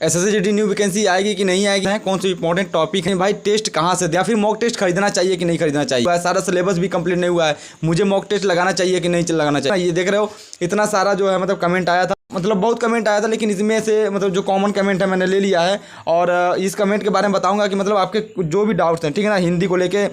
SSC new vacancy आएगी कि नहीं आएगी, कौन सी इंपॉर्टेंट टॉपिक है भाई, टेस्ट कहाँ से दिया, फिर मॉक टेस्ट खरीदना चाहिए कि नहीं खरीदना चाहिए, सारा सिलेबस भी कंप्लीट नहीं हुआ है, मुझे मॉक टेस्ट लगाना चाहिए कि नहीं लगाना चाहिए। ये देख रहे हो इतना सारा जो है मतलब कमेंट आया था, मतलब बहुत कमेंट आया था, लेकिन इसमें से मतलब जो कॉमन कमेंट है मैंने ले लिया है और इस कमेंट के बारे में बताऊंगा कि मतलब आपके जो भी डाउट्स हैं, ठीक है ना, हिंदी को लेके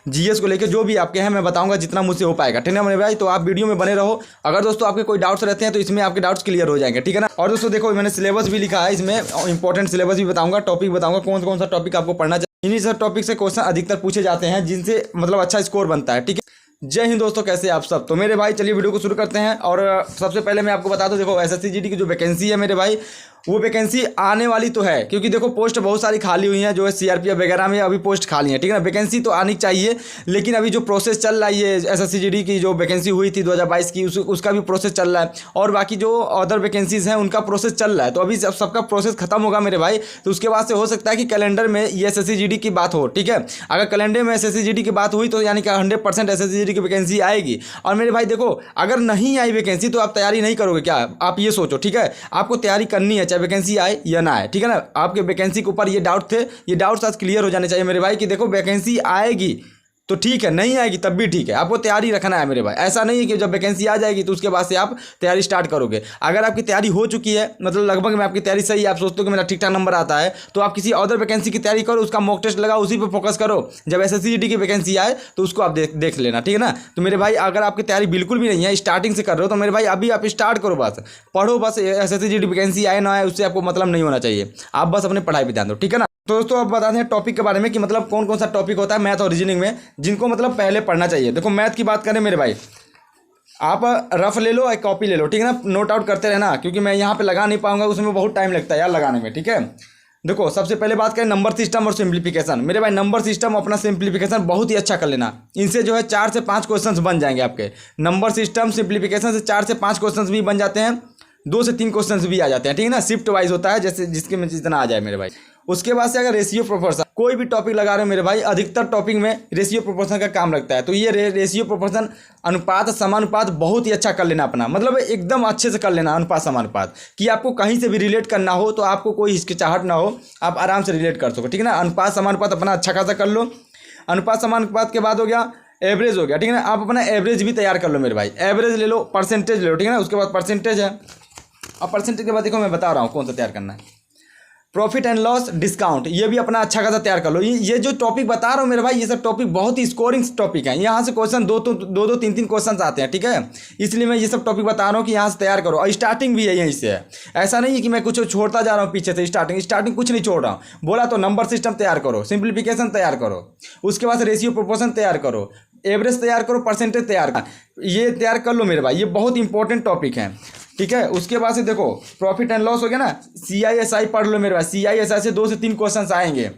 जीएस को लेके जो भी आपके हैं मैं बताऊंगा जितना मुझसे हो पाएगा, ठीक है मेरे भाई। तो आप वीडियो में बने रहो। अगर दोस्तों आपके कोई डाउट्स रहते हैं तो इसमें आपके डाउट्स क्लियर हो जाएंगे, ठीक है ना। और दोस्तों देखो मैंने सिलेबस भी लिखा है, इसमें इंपॉर्टेंट सिलेबस भी बताऊंगा, टॉपिक बताऊंगा कौन कौन सा टॉपिक आपको पढ़ना चाहिए। इन्हीं सब टॉपिक से क्वेश्चन अधिकतर पूछे जाते हैं जिनसे मतलब अच्छा स्कोर बनता है, ठीक है। जय हिंद दोस्तों, कैसे आप सब। तो मेरे भाई चलिए वीडियो को शुरू करते हैं। और सबसे पहले मैं आपको बता दूं, देखो एसएससी जीडी की जो वैकेंसी है मेरे भाई, वो वैकेंसी आने वाली तो है, क्योंकि देखो पोस्ट बहुत सारी खाली हुई हैं, जो है सीआरपीएफ वगैरह में अभी पोस्ट खाली है, ठीक है ना। वैकेंसी तो आनी चाहिए, लेकिन अभी जो प्रोसेस चल रहा है ये एसएससी जीडी की जो वैकेंसी हुई थी 2022 की, उसका भी प्रोसेस चल रहा है, और बाकी जो अदर वैकेंसीज हैं उनका प्रोसेस चल रहा है। तो अभी जब सबका प्रोसेस खत्म होगा मेरे भाई, तो उसके बाद से हो सकता है कि कैलेंडर में ये एसएससी जीडी की बात हो, ठीक है। अगर कैलेंडर में एसएससी जीडी की बात हुई तो यानी कि 100% एसएससी जीडी की वैकेंसी आएगी। और मेरे भाई देखो, अगर नहीं आई वैकेंसी तो आप तैयारी नहीं करोगे क्या, आप ये सोचो, ठीक है। आपको तैयारी करनी है चाहे वैकेंसी आए या ना आए, ठीक है ना। आपके वैकेंसी के ऊपर ये डाउट थे, ये डाउट्स आज क्लियर हो जाने चाहिए मेरे भाई कि देखो वैकेंसी आएगी तो ठीक है, नहीं आएगी तब भी ठीक है, आपको तैयारी रखना है मेरे भाई। ऐसा नहीं है कि जब वैकेंसी आ जाएगी तो उसके बाद से आप तैयारी स्टार्ट करोगे। अगर आपकी तैयारी हो चुकी है, मतलब लगभग में आपकी तैयारी सही है, आप सोचते हो कि मेरा ठीक ठाक नंबर आता है, तो आप किसी अदर वैकेंसी की तैयारी करो, उसका मॉक टेस्ट लगाओ, उसी पर फोकस करो। जब एसएससी जीडी की वैकेंसी आए तो उसको आप देख लेना, ठीक है ना। तो मेरे भाई अगर आपकी तैयारी बिल्कुल भी नहीं है, स्टार्टिंग से कर रहे हो, तो मेरे भाई अभी आप स्टार्ट करो, बस पढ़ो, बस एसएससी जीडी वैकेंसी आए ना आए उससे आपको मतलब नहीं होना चाहिए, आप बस अपनी पढ़ाई पर ध्यान दो, ठीक है ना। तो दोस्तों अब बताते हैं टॉपिक के बारे में कि मतलब कौन कौन सा टॉपिक होता है मैथ और रीजनिंग में, जिनको मतलब पहले पढ़ना चाहिए। देखो मैथ की बात करें मेरे भाई, आप रफ ले लो, एक कॉपी ले लो, ठीक है ना, नोट आउट करते रहना, क्योंकि मैं यहाँ पे लगा नहीं पाऊंगा, उसमें बहुत टाइम लगता है यार लगाने में, ठीक है। देखो सबसे पहले बात करें नंबर सिस्टम और सिंप्लीफिकेशन। मेरे भाई नंबर सिस्टम अपना सिंप्लीफिकेशन बहुत ही अच्छा कर लेना, इनसे जो है 4 से 5 क्वेश्चन बन जाएंगे आपके। नंबर सिस्टम सिंप्लीफिकेशन से 4 से 5 क्वेश्चन भी बन जाते हैं, 2 से 3 क्वेश्चन भी आ जाते हैं, ठीक है ना। शिफ्ट वाइज होता है, जैसे जिसके में जितना आ जाए मेरे भाई। उसके बाद से अगर रेशियो प्रोपोर्शन, कोई भी टॉपिक लगा रहे हो मेरे भाई, अधिकतर टॉपिक में रेशियो प्रोपोर्शन का काम लगता है। तो ये रेशियो प्रोपोर्शन, अनुपात समानुपात बहुत ही अच्छा कर लेना अपना, मतलब एकदम अच्छे से कर लेना अनुपात समानुपात, कि आपको कहीं से भी रिलेट करना हो तो आपको कोई हिचकिचाहट ना हो, आप आराम से रिलेट कर सको, ठीक है ना। अनुपात समानुपात अपना अच्छा खासा कर लो। अनुपात समानुपात के बाद हो गया एवरेज, हो गया, ठीक है ना। आप अपना एवरेज भी तैयार कर लो मेरे भाई, एवरेज ले लो, परसेंटेज ले लो, ठीक है ना। उसके बाद परसेंटेज है, अब परसेंटेज के बाद देखो मैं बता रहा हूँ कौन सा तैयार करना है। प्रॉफिट एंड लॉस, डिस्काउंट, ये भी अपना अच्छा खासा तैयार कर लो। ये जो टॉपिक बता रहा हूँ मेरे भाई, ये सब टॉपिक बहुत ही स्कोरिंग टॉपिक है, यहाँ से क्वेश्चन दो 3 क्वेश्चन आते हैं, ठीक है। इसलिए मैं ये सब टॉपिक बता रहा हूँ कि यहाँ से तैयार करो, और स्टार्टिंग भी है यहीं से है। ऐसा नहीं है कि मैं कुछ छोड़ता जा रहा हूँ पीछे से, स्टार्टिंग कुछ नहीं छोड़ रहा हूँ। बोला तो नंबर सिस्टम तैयार करो, सिंप्लीफिकेशन तैयार करो, उसके बाद रेशियो प्रोपोर्शन तैयार करो, एवरेज तैयार करो, परसेंटेज तैयार करो, ये तैयार कर लो मेरे भाई, ये बहुत इंपॉर्टेंट टॉपिक है, ठीक है। उसके बाद से देखो प्रॉफिट एंड लॉस हो गया ना, CISI पढ़ लो मेरे भाई, CISI से 2 से 3 क्वेश्चन आएंगे।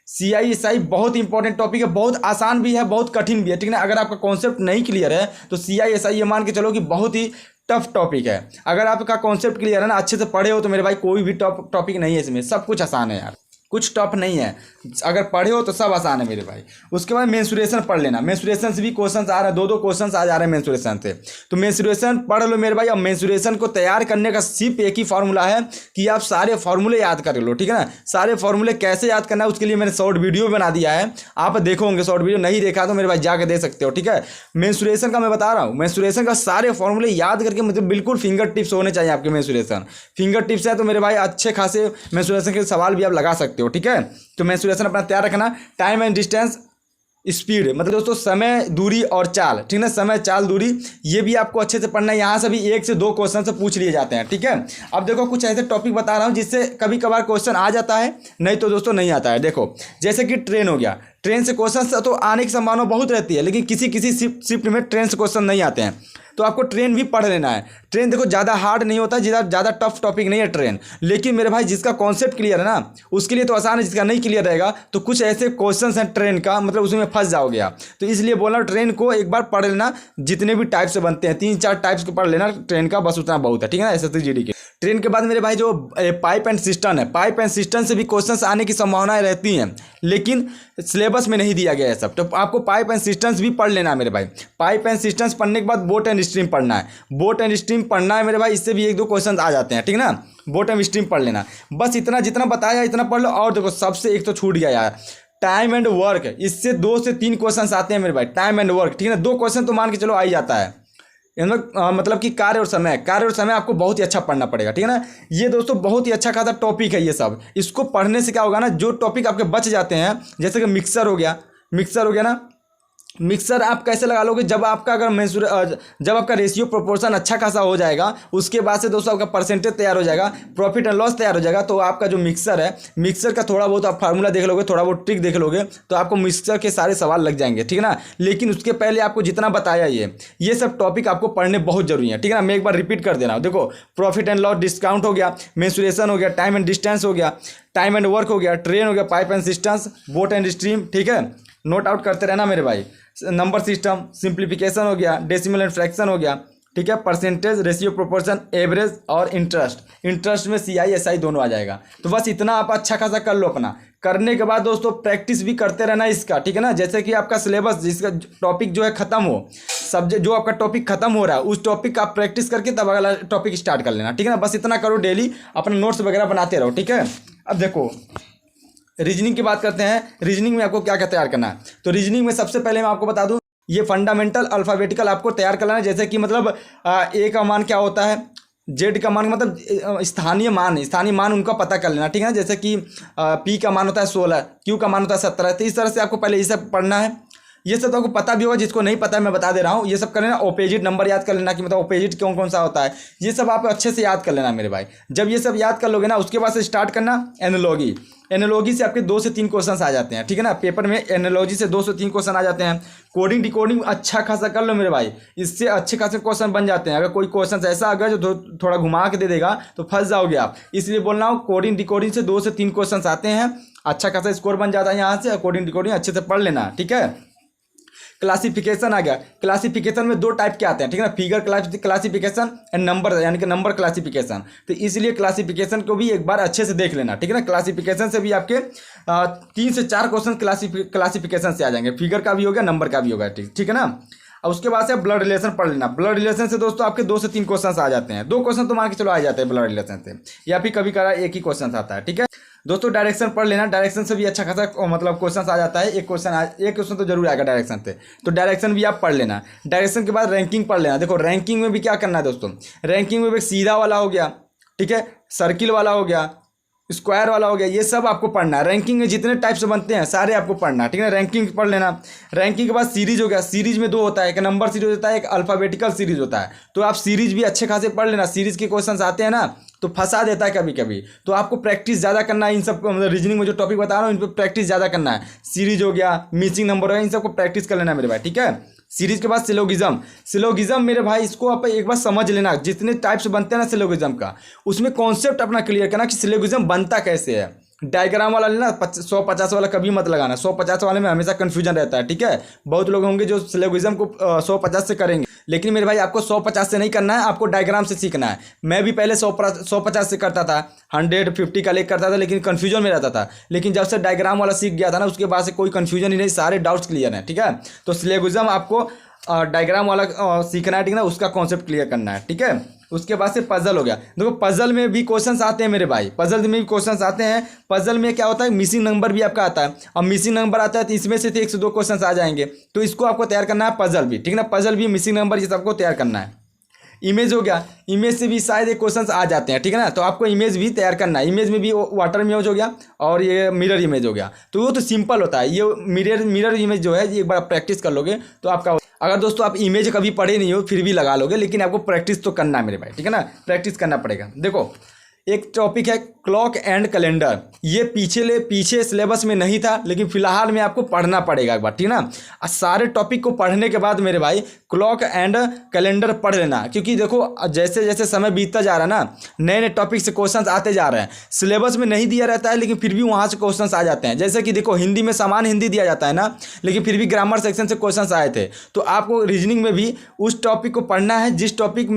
CISI बहुत इंपॉर्टेंट टॉपिक है, बहुत आसान भी है, बहुत कठिन भी है, ठीक है ना। अगर आपका कॉन्सेप्ट नहीं क्लियर है तो CISI ये मान के चलो कि बहुत ही टफ टॉपिक है। अगर आपका कॉन्सेप्ट क्लियर है ना, अच्छे से पढ़े हो, तो मेरे भाई कोई भी टॉपिक नहीं है इसमें, सब कुछ आसान है यार, कुछ टफ नहीं है, अगर पढ़े हो तो सब आसान है मेरे भाई। उसके बाद मेंसुरेशन पढ़ लेना, मेंसुरेशन से भी क्वेश्चंस आ रहे हैं, 2 क्वेश्चंस आ जा रहे हैं मेंसुरेशन से, तो मेंसुरेशन पढ़ लो मेरे भाई। अब मेंसुरेशन को तैयार करने का सिर्फ एक ही फार्मूला है कि आप सारे फार्मूले याद कर लो, ठीक है ना। सारे फार्मूले कैसे याद करना है उसके लिए मैंने शॉर्ट वीडियो बना दिया है, आप देखो होंगे शॉर्ट वीडियो, नहीं देखा तो मेरे भाई जाकर दे सकते हो, ठीक है। मेंसुरेशन का मैं बता रहा हूँ, मेंसुरेशन का सारे फार्मूले याद करके मतलब बिल्कुल फिंगर टिप्स होने चाहिए आपके। मेंसुरेशन फिंगर टिप्स है तो मेरे भाई अच्छे खासे मेंसुरेशन के सवाल भी आप लगा सकते हो, ठीक है। तो मेंसुरेशन अपना तैयार रखना। टाइम एंड डिस्टेंस, स्पीड, मतलब दोस्तों समय, दूरी और चाल, ठीक है, समय, चाल, दूरी, ये भी आपको अच्छे से पढ़ना है। यहाँ से भी 1 से 2 क्वेश्चन से पूछ लिए जाते हैं, ठीक है। अब देखो कुछ ऐसे टॉपिक बता रहा हूँ जिससे कभी कभार क्वेश्चन आ जाता है, नहीं तो दोस्तों नहीं आता है। देखो जैसे कि ट्रेन हो गया, ट्रेन से क्वेश्चन तो आने की संभावना बहुत रहती है, लेकिन किसी शिफ्ट में ट्रेन से क्वेश्चन नहीं आते हैं, तो आपको ट्रेन भी पढ़ लेना है। ट्रेन देखो ज़्यादा हार्ड नहीं होता, ज़्यादा टफ टॉपिक नहीं है ट्रेन, लेकिन मेरे भाई जिसका कॉन्सेप्ट क्लियर है ना उसके लिए तो आसान है, जिसका नहीं क्लियर रहेगा तो कुछ ऐसे क्वेश्चंस हैं ट्रेन का, मतलब उसमें फंस जाओगे आप। तो इसलिए बोला ट्रेन को एक बार पढ़ लेना, जितने भी टाइप से बनते हैं 3-4 टाइप्स को पढ़ लेना ट्रेन का, बस उतना बहुत है, ठीक है ना, एसएससी जीडी के। ट्रेन के बाद मेरे भाई जो पाइप एंड सिस्टम है, पाइप एंड सिस्टम से भी क्वेश्चंस आने की संभावनाएं रहती हैं, लेकिन सिलेबस में नहीं दिया गया है सब, तो आपको पाइप एंड सिस्टम्स भी पढ़ लेना है मेरे भाई। पाइप एंड सिस्टम्स पढ़ने के बाद बोट एंड स्ट्रीम पढ़ना है, बोट एंड स्ट्रीम पढ़ना है मेरे भाई, इससे भी 1-2 क्वेश्चन आ जाते हैं, ठीक है ना। बॉटम स्ट्रीम पढ़ लेना। बस इतना, जितना बताया इतना पढ़ लो। और देखो सबसे एक तो छूट गया यार, टाइम एंड वर्क, इससे 2 से 3 क्वेश्चन आते हैं मेरे भाई, टाइम एंड वर्क, ठीक है ना। 2 क्वेश्चन तो मान के चलो आ ही जाता है। मतलब कि कार्य और समय आपको बहुत ही अच्छा पढ़ना पड़ेगा, ठीक है ना। ये दोस्तों बहुत ही अच्छा खासा टॉपिक है ये सब। इसको पढ़ने से क्या होगा ना, जो टॉपिक आपके बच जाते हैं, जैसे कि मिक्सर हो गया ना। मिक्सर आप कैसे लगा लोगे, जब आपका अगर जब आपका रेशियो प्रोपोर्शन अच्छा खासा हो जाएगा, उसके बाद से दोस्तों आपका परसेंटेज तैयार हो जाएगा, प्रॉफिट एंड लॉस तैयार हो जाएगा। तो आपका जो मिक्सर है, मिक्सर का थोड़ा बहुत आप फार्मूला देख लोगे, थोड़ा बहुत ट्रिक देख लोगे, तो आपको मिक्सर के सारे सवाल लग जाएंगे, ठीक है ना। लेकिन उसके पहले आपको जितना बताया ये सब टॉपिक आपको पढ़ने बहुत जरूरी है, ठीक है ना। मैं एक बार रिपीट कर दे रहा हूँ। देखो प्रॉफिट एंड लॉस, डिस्काउंट हो गया, मेंसुरेशन हो गया, टाइम एंड डिस्टेंस हो गया, टाइम एंड वर्क हो गया, ट्रेन हो गया, pipe and systems, boat and stream, ठीक है। नोट आउट करते रहना मेरे भाई। नंबर सिस्टम, सिंप्लीफिकेशन हो गया, डेसिमल एंड फ्रैक्शन हो गया, ठीक है। परसेंटेज, रेशियो प्रोपोर्शन, एवरेज और इंटरेस्ट में CI SI दोनों आ जाएगा। तो बस इतना आप अच्छा खासा कर लो अपना। करने के बाद दोस्तों प्रैक्टिस भी करते रहना इसका, ठीक है ना। जैसे कि आपका सिलेबस, जिसका टॉपिक जो है खत्म हो, सब्जेक्ट जो आपका टॉपिक खत्म हो रहा है, उस टॉपिक का आप प्रैक्टिस करके तब अगला टॉपिक स्टार्ट कर लेना, ठीक है ना। बस इतना करो, डेली अपने नोट्स वगैरह बनाते रहो, ठीक है। अब देखो रीजनिंग की बात करते हैं। रीजनिंग में आपको क्या क्या तैयार करना है, तो रीजनिंग में सबसे पहले मैं आपको बता दूं, ये फंडामेंटल अल्फ़ाबेटिकल आपको तैयार करना है। जैसे कि मतलब ए का मान क्या होता है, जेड का मान मतलब स्थानीय मान उनका पता कर लेना, ठीक है ना। जैसे कि पी का मान होता है 16, क्यू का मान होता है 17। तो इस तरह से आपको पहले ये सब पढ़ना है। ये सब तो आपको पता भी होगा, जिसको नहीं पता है मैं बता दे रहा हूँ। ये सब कर लेना। ऑपोजिट नंबर याद कर लेना कि मतलब ऑपोजिट कौन कौन सा होता है, ये सब आप अच्छे से याद कर लेना मेरे भाई। जब ये सब याद कर लोगे ना, उसके बाद से स्टार्ट करना एनालॉजी से आपके 2 से 3 क्वेश्चन आ जाते हैं, ठीक है ना। पेपर में एनालॉजी से 2 से 3 क्वेश्चन आ जाते हैं। कोडिंग डिकोडिंग अच्छा खासा कर लो मेरे भाई, इससे अच्छे खासे क्वेश्चन बन जाते हैं। अगर कोई क्वेश्चन ऐसा अगर जो थोड़ा घुमा के दे देगा तो फंस जाओगे आप। इसलिए बोल रहा हूँ, कोडिंग डिकोडिंग से 2 से 3 क्वेश्चन आते हैं, अच्छा खासा स्कोर बन जाता है यहाँ से। कोडिंग डिकोडिंग अच्छे से पढ़ लेना, ठीक है। क्लासिफिकेशन आ गया। क्लासिफिकेशन में 2 टाइप के आते हैं, ठीक है ना। फिगर क्लासिफिकेशन एंड नंबर, यानी कि नंबर क्लासिफिकेशन। तो इसलिए क्लासिफिकेशन को भी एक बार अच्छे से देख लेना, ठीक है ना। क्लासिफिकेशन से भी आपके 3 से 4 क्वेश्चन क्लासिफिकेशन से आ जाएंगे। फिगर का भी हो गया, नंबर का भी होगा, ठीक है ना। और उसके बाद से ब्लड रिलेशन पढ़ लेना। ब्लड रिलेशन से दोस्तों आपके 2 से 3 क्वेश्चन आ जाते हैं। 2 क्वेश्शन तो मान के चलो आ जाते हैं ब्लड रिलेशन से, या फिर कभी कभार एक ही क्वेश्चन आता है, ठीक है दोस्तों। डायरेक्शन पढ़ लेना। डायरेक्शन से भी अच्छा खासा मतलब क्वेश्चन आ जाता है। एक क्वेश्चन तो जरूर आएगा डायरेक्शन से, तो डायरेक्शन भी आप पढ़ लेना। डायरेक्शन के बाद रैंकिंग पढ़ लेना। देखो रैंकिंग में भी क्या करना है दोस्तों, रैंकिंग में भी सीधा वाला हो गया, ठीक है, सर्किल वाला हो गया, स्क्वायर वाला हो गया, ये सब आपको पढ़ना है। रैंकिंग में जितने टाइप से बनते हैं सारे आपको पढ़ना है, ठीक है ना। रैंकिंग पढ़ लेना। रैंकिंग के बाद सीरीज हो गया। सीरीज में 2 होता है, एक नंबर सीरीज होता है, एक अल्फ़ाबेटिकल सीरीज होता है। तो आप सीरीज भी अच्छे खासे पढ़ लेना। सीरीज के क्वेश्चन आते हैं ना, तो फंसा देता है कभी कभी, तो आपको प्रैक्टिस ज़्यादा करना है इन सब, मतलब रीजनिंग में जो टॉपिक बता रहा हूँ इन पर प्रैक्टिस ज़्यादा करना है। सीरीज हो गया, मिसिंग नंबर हो गया, इन सबको प्रैक्टिस कर लेना है मेरे भाई, ठीक है। सीरीज के बाद सिलोगिज्म मेरे भाई, इसको आप एक बार समझ लेना। जितने टाइप्स बनते हैं ना सिलोगिज्म का, उसमें कॉन्सेप्ट अपना क्लियर करना कि सिलोगिज्म बनता कैसे है। डायग्राम वाला लेना, 150 वाला कभी मत लगाना। 150 वाले में हमेशा कन्फ्यूजन रहता है, ठीक है। बहुत लोग होंगे जो सिलोगिज्म को 150 से करेंगे, लेकिन मेरे भाई आपको 150 से नहीं करना है, आपको डायग्राम से सीखना है। मैं भी पहले 150 से करता था, 150 का लेकर करता था, लेकिन कन्फ्यूजन में रहता था। लेकिन जब से डायग्राम वाला सीख गया था ना, उसके बाद से कोई कन्फ्यूजन ही नहीं, सारे डाउट्स क्लियर हैं, ठीक है। तो सिलोगिज्म आपको डायग्राम वाला सीखना है, ठीक है ना, उसका कॉन्सेप्ट क्लियर करना है, ठीक है। उसके बाद से पजल हो गया। देखो पजल में भी क्वेश्चंस आते हैं मेरे भाई, पजल में भी क्वेश्चंस आते हैं। पजल में क्या होता है, मिसिंग नंबर भी आपका आता है। अब मिसिंग नंबर आता है तो इसमें से 1 से 2 क्वेश्चंस आ जाएंगे, तो इसको आपको तैयार करना है। पजल भी, ठीक है ना, पजल भी, मिसिंग नंबर, ये सबको तैयार करना है। इमेज हो गया। इमेज से भी शायद एक क्वेश्चन आ जाते हैं, ठीक है ना, तो आपको इमेज भी तैयार करना है। इमेज में भी वाटर इमेज हो गया और ये मिरर इमेज हो गया, तो वो तो सिंपल होता है। ये मिरर इमेज जो है, ये एक बार प्रैक्टिस कर लोगे तो आपका, अगर दोस्तों आप इमेज कभी पढ़े नहीं हो फिर भी लगा लोगे, लेकिन आपको प्रैक्टिस तो करना है मेरे भाई, ठीक है ना, प्रैक्टिस करना पड़ेगा। देखो एक टॉपिक है क्लॉक एंड कैलेंडर। ये पीछे सिलेबस में नहीं था, लेकिन फिलहाल में आपको पढ़ना पड़ेगा एक बार, ठीक है ना। सारे टॉपिक को पढ़ने के बाद मेरे भाई क्लॉक एंड कैलेंडर पढ़ लेना, क्योंकि देखो जैसे जैसे समय बीतता जा रहा है ना, नए नए टॉपिक से क्वेश्चंस आते जा रहे हैं। सिलेबस में नहीं दिया रहता है, लेकिन फिर भी वहाँ से क्वेश्चंस आ जाते हैं। जैसे कि देखो हिंदी में सामान्य हिंदी दिया जाता है ना, लेकिन फिर भी ग्रामर सेक्शन से क्वेश्चंस आए थे। तो आपको रीजनिंग में भी उस टॉपिक को पढ़ना है जिस टॉपिक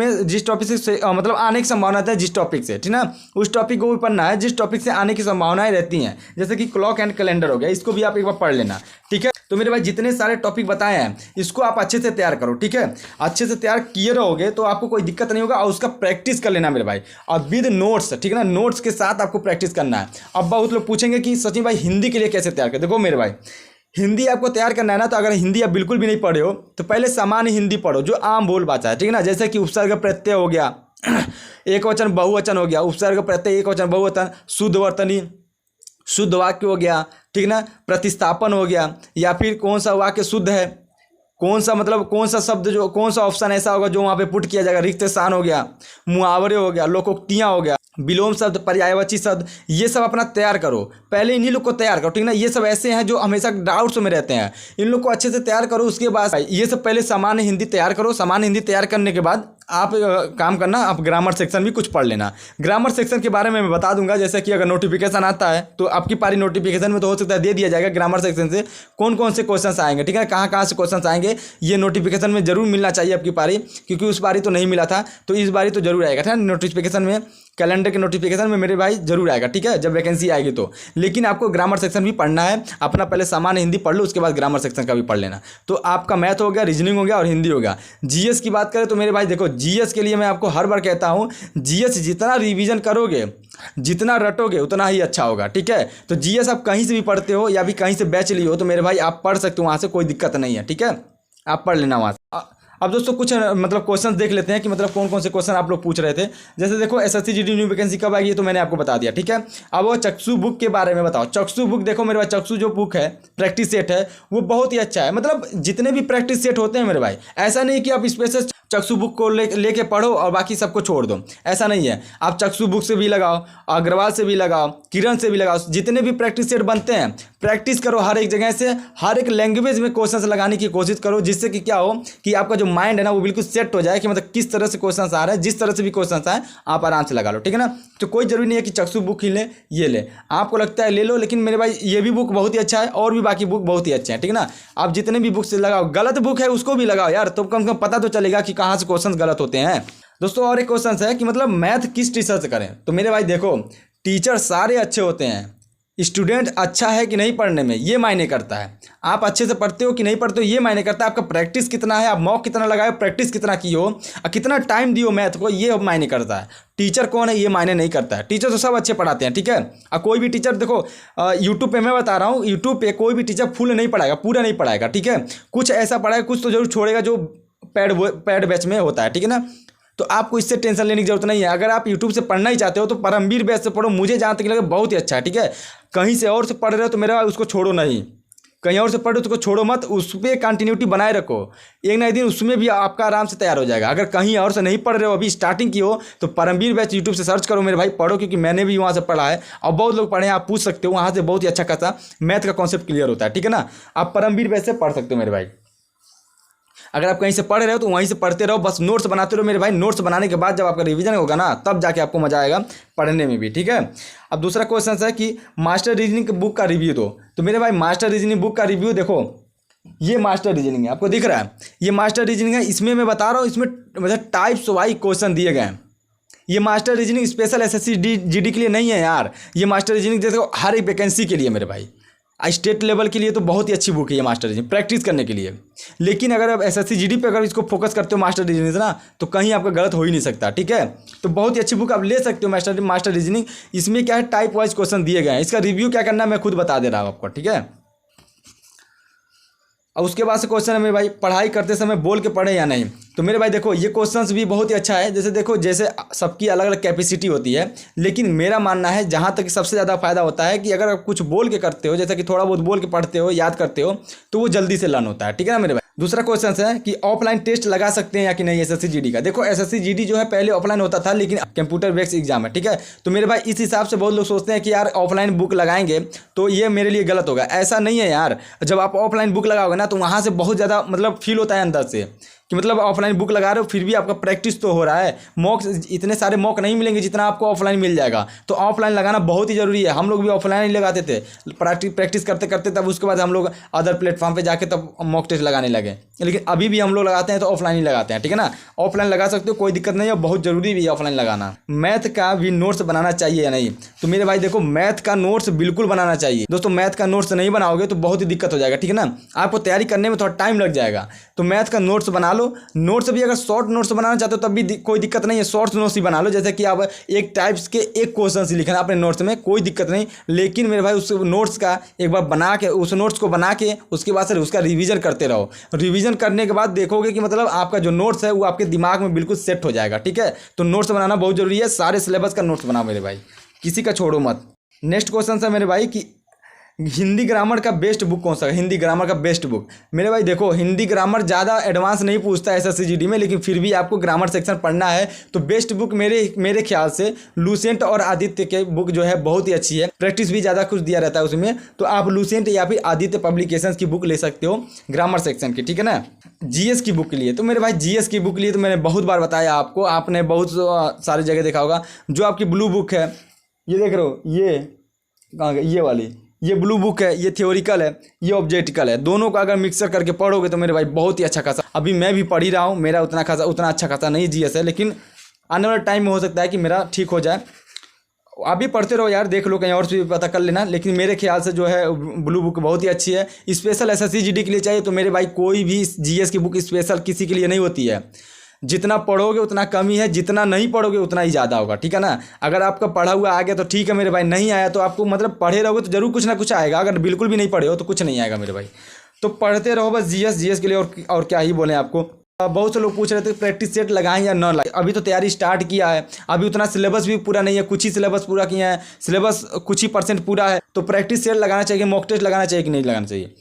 से मतलब आने की संभावना है, जिस टॉपिक से, ठीक ना, उस टॉपिक को भी पढ़ना है जिस टॉपिक से आने की संभावनाएं रहती हैं। जैसे कि क्लॉक एंड कैलेंडर हो गया, इसको भी आप एक बार पढ़ लेना, ठीक है। तो मेरे भाई जितने सारे टॉपिक बताए हैं इसको आप अच्छे से तैयार करो, ठीक है। अच्छे से तैयार किए रहोगे तो आपको कोई दिक्कत नहीं होगा, और उसका प्रैक्टिस कर लेना मेरे भाई, और विद नोट्स, ठीक है ना, नोट्स के साथ आपको प्रैक्टिस करना है। अब बहुत लोग पूछेंगे कि सचिन भाई हिंदी के लिए कैसे तैयार करें। देखो मेरे भाई, हिंदी आपको तैयार करना है ना, तो अगर हिंदी आप बिल्कुल भी नहीं पढ़े हो तो पहले सामान्य हिंदी पढ़ो जो आम बोल भाषा है, ठीक है ना। जैसे कि उपसर्ग प्रत्यय हो गया, एक वचन बहुवचन हो गया, उपसर्ग प्रत्यय एक वचन बहुवचन, शुद्ध वर्तनी, शुद्ध वाक्य हो गया, ठीक है ना, प्रतिस्थापन हो गया, या फिर कौन सा वाक्य शुद्ध है, कौन सा मतलब कौन सा शब्द जो कौन सा ऑप्शन ऐसा होगा जो वहाँ पे पुट किया जाएगा, रिक्त स्थान हो गया, मुहावरे हो गया, लोकोक्तियाँ हो गया, विलोम शब्द, पर्यायवाची शब्द, ये सब अपना तैयार करो। पहले इन्हीं लोग को तैयार करो, ठीक ना। ये सब ऐसे हैं जो हमेशा डाउट्स में रहते हैं, इन लोग को अच्छे से तैयार करो। उसके बाद ये सब पहले सामान्य हिंदी तैयार करो। सामान्य हिंदी तैयार करने के बाद आप काम करना, आप ग्रामर सेक्शन भी कुछ पढ़ लेना। ग्रामर सेक्शन के बारे में मैं बता दूंगा, जैसे कि अगर नोटिफिकेशन आता है तो आपकी पारी नोटिफिकेशन में तो हो सकता है दे दिया जाएगा ग्रामर सेक्शन से कौन कौन से क्वेश्चंस आएंगे, ठीक है, कहाँ कहाँ से क्वेश्चंस आएंगे, ये नोटिफिकेशन में जरूर मिलना चाहिए आपकी पारी, क्योंकि उस बारी तो नहीं मिला था, तो इस बारी तो जरूर आएगा, ठीक है। नोटिफिकेशन में, कैलेंडर के नोटिफिकेशन में मेरे भाई जरूर आएगा, ठीक है, जब वैकेंसी आएगी तो। लेकिन आपको ग्रामर सेक्शन भी पढ़ना है अपना, पहले सामान्य हिंदी पढ़ लो, उसके बाद ग्रामर सेक्शन का भी पढ़ लेना। तो आपका मैथ हो गया, रीजनिंग हो गया और हिंदी हो गया। जीएस की बात करें तो मेरे भाई देखो, जीएस के लिए मैं आपको हर बार कहता हूँ, जीएस जितना रिवीजन करोगे, जितना रटोगे उतना ही अच्छा होगा, ठीक है। तो जीएस आप कहीं से भी पढ़ते हो या भी कहीं से बैच लिए हो तो मेरे भाई आप पढ़ सकते हो, वहाँ से कोई दिक्कत नहीं है, ठीक है, आप पढ़ लेना वहाँ से। अब दोस्तों कुछ मतलब क्वेश्चन देख लेते हैं कि मतलब कौन कौन से क्वेश्चन आप लोग पूछ रहे थे। जैसे देखो एसएससी जीडी न्यू वैकेंसी कब आएगी, तो मैंने आपको बता दिया, ठीक है। अब वो चक्षु बुक के बारे में बताओ। चक्षु बुक देखो मेरे भाई, चक्षु जो बुक है, प्रैक्टिस सेट है, वो बहुत ही अच्छा है। मतलब जितने भी प्रैक्टिस सेट होते हैं मेरे भाई, ऐसा नहीं कि आप स्पेशल चक्षु बुक को लेके पढ़ो और बाकी सबको छोड़ दो, ऐसा नहीं है। आप चक्षु बुक से भी लगाओ, अग्रवाल से भी लगाओ, किरण से भी लगाओ, जितने भी प्रैक्टिस सेट बनते हैं प्रैक्टिस करो। हर एक जगह से, हर एक लैंग्वेज में क्वेश्चंस लगाने की कोशिश करो, जिससे कि क्या हो कि आपका जो माइंड है ना वो बिल्कुल सेट हो जाए कि मतलब किस तरह से क्वेश्चंस आ रहे हैं, जिस तरह से भी क्वेश्चंस आए आप आराम से लगा लो, ठीक है ना। तो कोई जरूरी नहीं है कि चक्षु बुक ही ले, ये ले, आपको लगता है ले लो, लेकिन मेरे भाई ये भी बुक बहुत ही अच्छा है और भी बाकी बुक बहुत ही अच्छे हैं, ठीक है ना। आप जितने भी बुक से लगाओ, गलत बुक है उसको भी लगाओ यार, तो कम से कम पता तो चलेगा कि कहाँ से क्वेश्चन गलत होते हैं। दोस्तों और एक क्वेश्चन है कि मतलब मैथ किस टीचर से करें, तो मेरे भाई देखो टीचर सारे अच्छे होते हैं, स्टूडेंट अच्छा है कि नहीं पढ़ने में ये मायने करता है। आप अच्छे से पढ़ते हो कि नहीं पढ़ते हो ये मायने करता है। आपका प्रैक्टिस कितना है, आप मॉक कितना लगाए, प्रैक्टिस कितना की हो और कितना टाइम दियो मैथ को, ये मायने करता है। टीचर कौन है ये मायने नहीं करता है। टीचर तो सब अच्छे पढ़ाते हैं, ठीक है। और कोई भी टीचर देखो यूट्यूब पे मैं बता रहा हूँ, यूट्यूब पे कोई भी टीचर फुल नहीं पढ़ाएगा, पूरा नहीं पढ़ाएगा, ठीक है। कुछ ऐसा पढ़ाएगा, कुछ तो जरूर छोड़ेगा जो पैड बैच में होता है, ठीक है ना। तो आपको इससे टेंशन लेने की जरूरत नहीं है। अगर आप यूट्यूब से पढ़ना ही चाहते हो तो परमवीर बैच से पढ़ो, मुझे जहाँ तक लगे बहुत ही अच्छा है, ठीक है। कहीं से और से पढ़ रहे हो तो मेरा उसको छोड़ो नहीं, कहीं और से पढ़ो तो छोड़ो मत, उस पर कंटिन्यूटी बनाए रखो, एक ना एक दिन उसमें भी आपका आराम से तैयार हो जाएगा। अगर कहीं और से नहीं पढ़ रहे हो, अभी स्टार्टिंग की हो, तो परमवीर बैच यूट्यूब से सर्च करो मेरे भाई, पढ़ो, क्योंकि मैंने भी वहाँ से पढ़ा है और बहुत लोग पढ़े हैं, आप पूछ सकते हो, वहाँ से बहुत ही अच्छा खासा मैथ का कॉन्सेप्ट क्लियर होता है, ठीक है ना। आप परमवीर बैच से पढ़ सकते हो मेरे भाई। अगर आप कहीं से पढ़ रहे हो तो वहीं से पढ़ते रहो, बस नोट्स बनाते रहो मेरे भाई। नोट्स बनाने के बाद जब आपका रिवीजन होगा ना, तब जाके आपको मजा आएगा पढ़ने में भी, ठीक है। अब दूसरा क्वेश्चन है कि मास्टर रीजनिंग बुक का रिव्यू दो। तो मेरे भाई मास्टर रीजनिंग बुक का रिव्यू देखो, ये मास्टर रीजनिंग है, आपको दिख रहा है, ये मास्टर रीजनिंग है। इसमें मैं बता रहा हूँ, इसमें मतलब टाइप्स वाइज क्वेश्चन दिए गए हैं। ये master reasoning special SSC GD के लिए नहीं है यार, ये मास्टर रीजनिंग देखो हर एक वैकेंसी के लिए मेरे भाई। स्टेट लेवल के लिए तो बहुत ही अच्छी बुक है ये मास्टर रीजनिंग, प्रैक्टिस करने के लिए। लेकिन अगर आप एसएससी जीडी पे अगर इसको फोकस करते हो मास्टर रीजनिंग से ना, तो कहीं आपका गलत हो ही नहीं सकता, ठीक है। तो बहुत ही अच्छी बुक आप ले सकते हो मास्टर रीजनिंग। इसमें क्या है, टाइप वाइज क्वेश्चन दिए गए हैं, इसका रिव्यू क्या करना है मैं खुद बता दे रहा हूँ आपको, ठीक है। और उसके बाद से क्वेश्चन है मेरे भाई, पढ़ाई करते समय बोल के पढ़े या नहीं। तो मेरे भाई देखो ये क्वेश्चंस भी बहुत ही अच्छा है। जैसे देखो, जैसे सबकी अलग अलग कैपेसिटी होती है, लेकिन मेरा मानना है जहाँ तक सबसे ज़्यादा फायदा होता है कि अगर आप कुछ बोल के करते हो, जैसे कि थोड़ा बहुत बोल के पढ़ते हो, याद करते हो, तो वो जल्दी से लर्न होता है, ठीक है ना मेरे भाई। दूसरा क्वेश्चन है कि ऑफलाइन टेस्ट लगा सकते हैं या कि नहीं एसएससी जीडी का। देखो एसएससी जीडी जो है पहले ऑफलाइन होता था, लेकिन कंप्यूटर बेस्ड एग्जाम है, ठीक है। तो मेरे भाई इस हिसाब से बहुत लोग सोचते हैं कि यार ऑफलाइन बुक लगाएंगे तो ये मेरे लिए गलत होगा। ऐसा नहीं है यार, जब आप ऑफलाइन बुक लगाओगे ना तो वहाँ से बहुत ज़्यादा मतलब फील होता है अंदर से कि मतलब ऑफलाइन बुक लगा रहे हो फिर भी आपका प्रैक्टिस तो हो रहा है। मॉक इतने सारे मॉक नहीं मिलेंगे जितना आपको ऑफलाइन मिल जाएगा, तो ऑफलाइन लगाना बहुत ही ज़रूरी है। हम लोग भी ऑफलाइन ही लगाते थे, प्रैक्टिस करते करते, तब उसके बाद हम लोग अदर प्लेटफॉर्म पे जाके तब मॉक टेस्ट लगाने लगे। लेकिन अभी भी हम लोग लगाते हैं तो ऑफलाइन ही लगाते हैं, ठीक है ना। ऑफलाइन लगा सकते हो, कोई दिक्कत नहीं है, बहुत ज़रूरी भी है ऑफलाइन लगाना। मैथ का भी नोट्स बनाना चाहिए या नहीं? तो मेरे भाई देखो, मैथ का नोट्स बिल्कुल बनाना चाहिए दोस्तों। मैथ का नोट्स नहीं बनाओगे तो बहुत ही दिक्कत हो जाएगा, ठीक है ना। आपको तैयारी करने में थोड़ा टाइम लग जाएगा, तो मैथ का नोट्स बना लो। नोट्स भी अगर शॉर्ट नोट्स बनाना चाहते हो तब भी कोई दिक्कत नहीं है, शॉर्ट नोट्स ही बना लो। जैसे कि आप एक टाइप्स के एक क्वेश्चन ही लिखना अपने नोट्स में, कोई दिक्कत नहीं। लेकिन मेरे भाई उस नोट्स का एक बार बना के, उस नोट्स को बना के उसके बाद से उसका रिवीजन करते रहो। रिवीजन करने के बाद देखोगे कि मतलब आपका जो नोट्स है वो आपके दिमाग में बिल्कुल सेट हो जाएगा, ठीक है। तो नोट्स बनाना बहुत जरूरी है, सारे सिलेबस का नोट्स बनाओ मेरे भाई, किसी का छोड़ो मत। नेक्स्ट क्वेश्चन है मेरे भाई कि हिंदी ग्रामर का बेस्ट बुक कौन सा है? हिंदी ग्रामर का बेस्ट बुक मेरे भाई देखो, हिंदी ग्रामर ज़्यादा एडवांस नहीं पूछता है SSCGD में, लेकिन फिर भी आपको ग्रामर सेक्शन पढ़ना है तो बेस्ट बुक मेरे ख्याल से लूसेंट और आदित्य के बुक जो है बहुत ही अच्छी है। प्रैक्टिस भी ज़्यादा कुछ दिया रहता है उसमें, तो आप लूसेंट या फिर आदित्य पब्लिकेशंस की बुक ले सकते हो ग्रामर सेक्शन की, ठीक है ना। GS की बुक के लिए तो मेरे भाई GS की बुक के लिए तो मैंने बहुत बार बताया आपको, आपने बहुत सारी जगह देखा होगा। जो आपकी ब्लू बुक है, ये देख रहे हो, ये कहाँ गई, ये वाली, ये ब्लू बुक है, ये थ्योरिकल है, ये ऑब्जेक्टिकल है। दोनों का अगर मिक्सर करके पढ़ोगे तो मेरे भाई बहुत ही अच्छा खासा, अभी मैं भी पढ़ ही रहा हूँ, मेरा उतना अच्छा खासा नहीं GS है, लेकिन आने वाले टाइम में हो सकता है कि मेरा ठीक हो जाए। आप भी पढ़ते रहो यार, देख लो कहीं और से भी पता कर लेना। लेकिन मेरे ख्याल से जो है ब्लू बुक बहुत ही अच्छी है। स्पेशल SSCGD के लिए चाहिए तो मेरे भाई कोई भी GS की बुक स्पेशल किसी के लिए नहीं होती है। जितना पढ़ोगे उतना कम ही है, जितना नहीं पढ़ोगे उतना ही ज़्यादा होगा, ठीक है ना। अगर आपका पढ़ा हुआ आ गया तो ठीक है मेरे भाई, नहीं आया तो आपको मतलब पढ़े रहोगे तो जरूर कुछ ना कुछ आएगा। अगर बिल्कुल भी नहीं पढ़े हो तो कुछ नहीं आएगा मेरे भाई। तो पढ़ते रहो बस GS के लिए, और क्या ही बोलें आपको। बहुत से लोग पूछ रहे थे प्रैक्टिस सेट लगाएं या ना लगाएं। अभी तो तैयारी स्टार्ट किया है, अभी उतना सिलेबस भी पूरा नहीं है, कुछ ही सिलेबस पूरा किया है, सिलेबस कुछ ही % पूरा है। तो प्रैक्टिस सेट लगाना चाहिए, मॉक टेस्ट लगाना चाहिए कि नहीं लगाना चाहिए?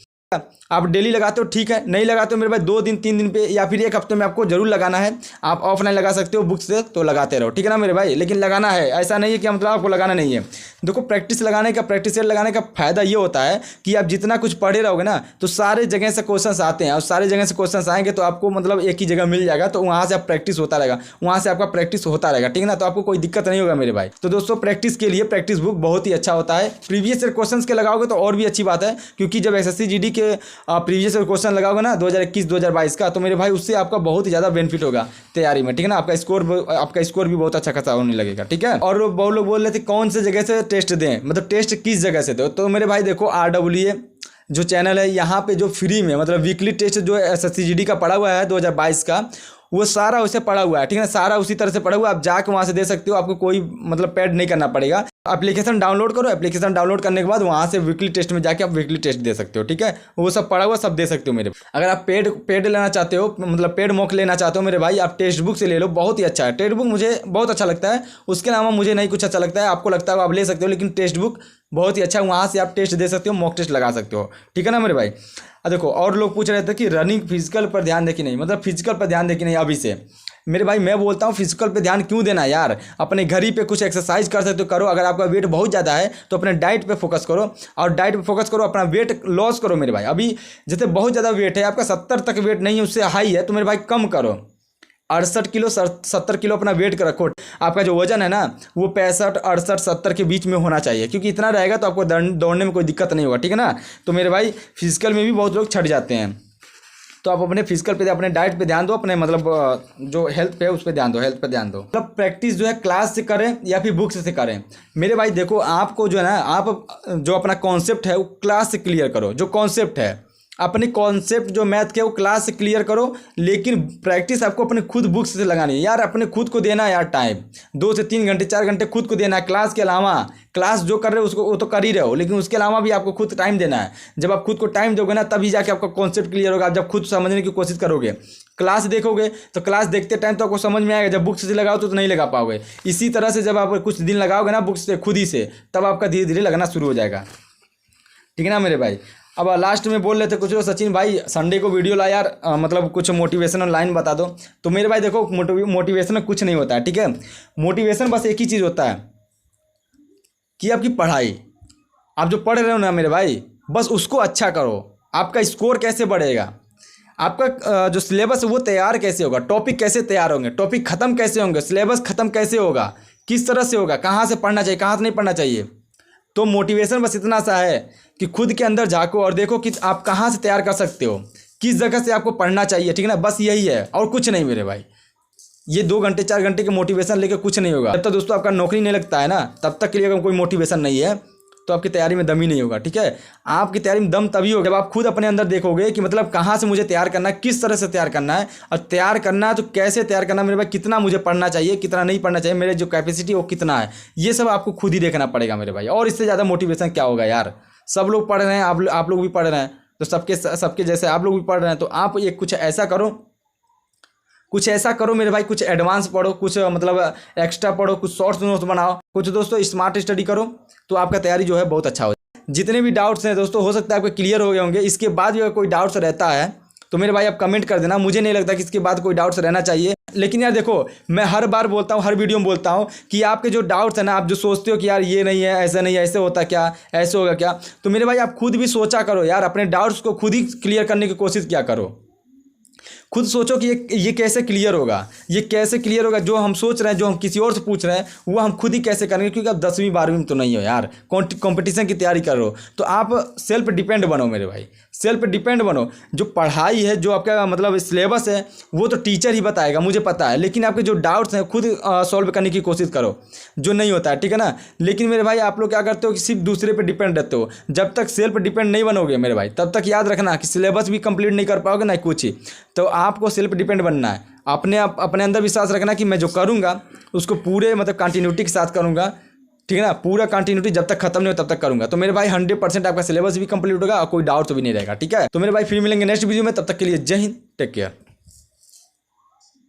आप डेली लगाते हो ठीक है, नहीं लगाते हो मेरे भाई 2 दिन 3 दिन पे या फिर 1 हफ्ते में आपको जरूर लगाना है। आप ऑफलाइन लगा सकते हो बुक से, तो लगाते रहो, ठीक है ना मेरे भाई। लेकिन लगाना है, ऐसा नहीं है कि मतलब आपको लगाना नहीं है। देखो प्रैक्टिस सेट लगाने का फायदा ये होता है कि आप जितना कुछ पढ़े रहोगे ना तो सारे जगह से क्वेश्चन आते हैं, और सारे जगह से क्वेश्चन आएंगे तो आपको मतलब एक ही जगह मिल जाएगा, तो वहाँ से आप प्रैक्टिस होता रहेगा, वहाँ से आपका प्रैक्टिस होता रहेगा, ठीक है ना। तो आपको कोई दिक्कत नहीं होगा मेरे भाई। तो दोस्तों प्रैक्टिस के लिए प्रैक्टिस बुक बहुत ही अच्छा होता है। प्रीवियस ईयर क्वेश्चन के लगाओगे तो और भी अच्छी बात है, क्योंकि जब SSCGD के प्रीवियस ईयर क्वेश्चन लगाओगे ना 2021-2022 का, तो मेरे भाई उससे आपका बहुत ही ज़्यादा बेनिफिट होगा तैयारी में, ठीक है ना। आपका स्कोर भी बहुत अच्छा खासा होने लगेगा, ठीक है। और बहुत लोग बोल रहे थे कौन से जगह से टेस्ट दें, मतलब टेस्ट किस जगह से दो, तो मेरे भाई देखो RWA जो चैनल है यहाँ पे जो फ्री में मतलब वीकली टेस्ट जो SSCGD का पड़ा हुआ है 2022 का, वो सारा उसे पड़ा हुआ है, ठीक है ना। सारा उसी तरह से पड़ा हुआ है, आप जाके वहाँ से दे सकते हो, आपको कोई मतलब पेड नहीं करना पड़ेगा। एप्लीकेशन डाउनलोड करो, एप्लीकेशन डाउनलोड करने के बाद वहाँ से वीकली टेस्ट में जाके आप वीकली टेस्ट दे सकते हो, ठीक है। वो सब पड़ा हुआ सब दे सकते हो मेरे। अगर आप पेड लेना चाहते हो, मतलब पेड मॉक लेना चाहते हो मेरे भाई, आप टेक्स्ट बुक से ले लो, बहुत ही अच्छा है। टेक्स्ट बुक मुझे बहुत अच्छा लगता है, उसके अलावा मुझे नहीं कुछ अच्छा लगता है। आपको लगता है आप ले सकते हो, लेकिन टेक्स्ट बुक बहुत ही अच्छा है, वहाँ से आप टेस्ट दे सकते हो, मॉक टेस्ट लगा सकते हो, ठीक है ना मेरे भाई। देखो और लोग पूछ रहे थे कि रनिंग फिजिकल पर ध्यान दे कि नहीं, मतलब फिजिकल पर ध्यान दे कि नहीं। अभी से मेरे भाई मैं बोलता हूँ फिजिकल पे ध्यान क्यों देना यार, अपने घर ही पे कुछ एक्सरसाइज कर सकते हो, करो। अगर आपका वेट बहुत ज़्यादा है तो अपने डाइट पे फोकस करो, और डाइट पे फोकस करो, अपना वेट लॉस करो मेरे भाई। अभी जैसे बहुत ज़्यादा वेट है आपका, 70 तक वेट नहीं है, उससे हाई है, तो मेरे भाई कम करो। 68 किलो 70 किलो अपना वेट कर रखो। आपका जो वजन है ना वो 65 68 70 के बीच में होना चाहिए, क्योंकि इतना रहेगा तो आपको दौड़ने में कोई दिक्कत नहीं होगा, ठीक है ना। तो मेरे भाई फिजिकल में भी बहुत लोग छट जाते हैं, तो आप अपने फिजिकल पे, अपने डाइट पे ध्यान दो, अपने मतलब जो हेल्थ पे है उस पर ध्यान दो, हेल्थ पे ध्यान दो। मतलब प्रैक्टिस जो है क्लास से करें या फिर बुक से करें मेरे भाई। देखो आपको जो है ना, आप जो अपना कॉन्सेप्ट है वो क्लास से क्लियर करो। जो कॉन्सेप्ट है अपने कॉन्सेप्ट जो मैथ के वो क्लास से क्लियर करो, लेकिन प्रैक्टिस आपको अपने खुद बुक्स से लगानी है यार। अपने खुद को देना है यार टाइम, 2 से 3 घंटे 4 घंटे खुद को देना है। क्लास के अलावा, क्लास जो कर रहे हो उसको वो तो कर ही रहे हो, लेकिन उसके अलावा भी आपको खुद टाइम देना है। जब आप खुद को टाइम दोगे ना तभी जाके आपका कॉन्सेप्ट क्लियर होगा। आप जब खुद समझने की कोशिश करोगे, क्लास देखोगे तो क्लास देखते टाइम तो आपको समझ में आएगा, जब बुक से लगाओ तो नहीं लगा पाओगे। इसी तरह से जब आप कुछ दिन लगाओगे ना बुक से खुद ही से, तब आपका धीरे धीरे लगना शुरू हो जाएगा, ठीक है ना मेरे भाई। अब लास्ट में बोल रहे थे कुछ लोग सचिन भाई संडे को वीडियो ला यार, मतलब कुछ मोटिवेशनल लाइन बता दो। तो मेरे भाई देखो मोटिवेशन कुछ नहीं होता है, ठीक है। मोटिवेशन बस एक ही चीज़ होता है कि आपकी पढ़ाई, आप जो पढ़ रहे हो ना मेरे भाई, बस उसको अच्छा करो। आपका स्कोर कैसे बढ़ेगा, आपका जो सिलेबस है वो तैयार कैसे होगा, टॉपिक कैसे तैयार होंगे, टॉपिक खत्म कैसे होंगे, सिलेबस खत्म कैसे होगा, किस तरह से होगा, कहाँ से पढ़ना चाहिए, कहाँ से नहीं पढ़ना चाहिए। तो मोटिवेशन बस इतना सा है कि खुद के अंदर झांको और देखो कि आप कहाँ से तैयार कर सकते हो, किस जगह से आपको पढ़ना चाहिए, ठीक है ना। बस यही है और कुछ नहीं मेरे भाई। ये 2 घंटे 4 घंटे के मोटिवेशन लेके कुछ नहीं होगा। जब तक दोस्तों आपका नौकरी नहीं लगता है ना, तब तक के लिए अगर कोई मोटिवेशन नहीं है तो आपकी तैयारी में दम ही नहीं होगा, ठीक है। आपकी तैयारी में दम तभी होगा जब आप खुद अपने अंदर देखोगे कि मतलब कहाँ से मुझे तैयार करना है, किस तरह से तैयार करना है, और तैयार करना है तो कैसे तैयार करना है मेरे भाई, कितना मुझे पढ़ना चाहिए, कितना नहीं पढ़ना चाहिए, मेरे जो कैपेसिटी वो कितना है, ये सब आपको खुद ही देखना पड़ेगा मेरे भाई। और इससे ज़्यादा मोटिवेशन क्या होगा यार। सब लोग पढ़ रहे हैं, आप लोग भी पढ़ रहे हैं, तो सबके जैसे आप लोग भी पढ़ रहे हैं, तो आप एक कुछ ऐसा करो मेरे भाई, कुछ एडवांस पढ़ो, कुछ मतलब एक्स्ट्रा पढ़ो, कुछ शॉर्ट्स नोट्स बनाओ, कुछ दोस्तों स्मार्ट स्टडी करो, तो आपका तैयारी जो है बहुत अच्छा हो जाए। जितने भी डाउट्स हैं दोस्तों हो सकता है आपके क्लियर हो गए होंगे। इसके बाद भी अगर कोई डाउट्स रहता है तो मेरे भाई आप कमेंट कर देना। मुझे नहीं लगता कि इसके बाद कोई डाउट्स रहना चाहिए। लेकिन यार देखो, मैं हर बार बोलता हूँ, हर वीडियो में बोलता हूँ कि आपके जो डाउट्स हैं ना, आप जो सोचते हो कि यार ये नहीं है, ऐसा नहीं है, ऐसे होता क्या, ऐसे होगा क्या, तो मेरे भाई आप खुद भी सोचा करो यार, अपने डाउट्स को खुद ही क्लियर करने की कोशिश किया करो। खुद सोचो कि ये कैसे क्लियर होगा, ये कैसे क्लियर होगा। जो हम सोच रहे हैं, जो हम किसी और से पूछ रहे हैं, वो हम खुद ही कैसे करेंगे, क्योंकि आप 10वीं 12वीं में तो नहीं हो यार, कंपटीशन की तैयारी कर रहे हो। तो आप सेल्फ डिपेंड बनो मेरे भाई, सेल्फ डिपेंड बनो। जो पढ़ाई है, जो आपका मतलब सिलेबस है, वो तो टीचर ही बताएगा, मुझे पता है। लेकिन आपके जो डाउट्स हैं खुद सॉल्व करने की कोशिश करो, जो नहीं होता है, ठीक है ना। लेकिन मेरे भाई आप लोग क्या करते हो कि सिर्फ दूसरे पे डिपेंड रहते हो। जब तक सेल्फ डिपेंड नहीं बनोगे मेरे भाई, तब तक याद रखना कि सिलेबस भी कंप्लीट नहीं कर पाओगे ना कुछ ही। तो आपको सेल्फ डिपेंड बनना है। अपने अंदर विश्वास रखना कि मैं जो करूँगा उसको पूरे मतलब कंटिन्यूटी के साथ करूँगा, ठीक है ना। पूरा कंटिन्यूटी जब तक खत्म नहीं हो तब तक करूँगा। तो मेरे भाई 100% आपका सिलेबस भी कंप्लीट होगा और कोई डाउट तो भी नहीं रहेगा, ठीक है। तो मेरे भाई फिर मिलेंगे नेक्स्ट वीडियो में, तब तक के लिए जय हिंद, टेक केयर।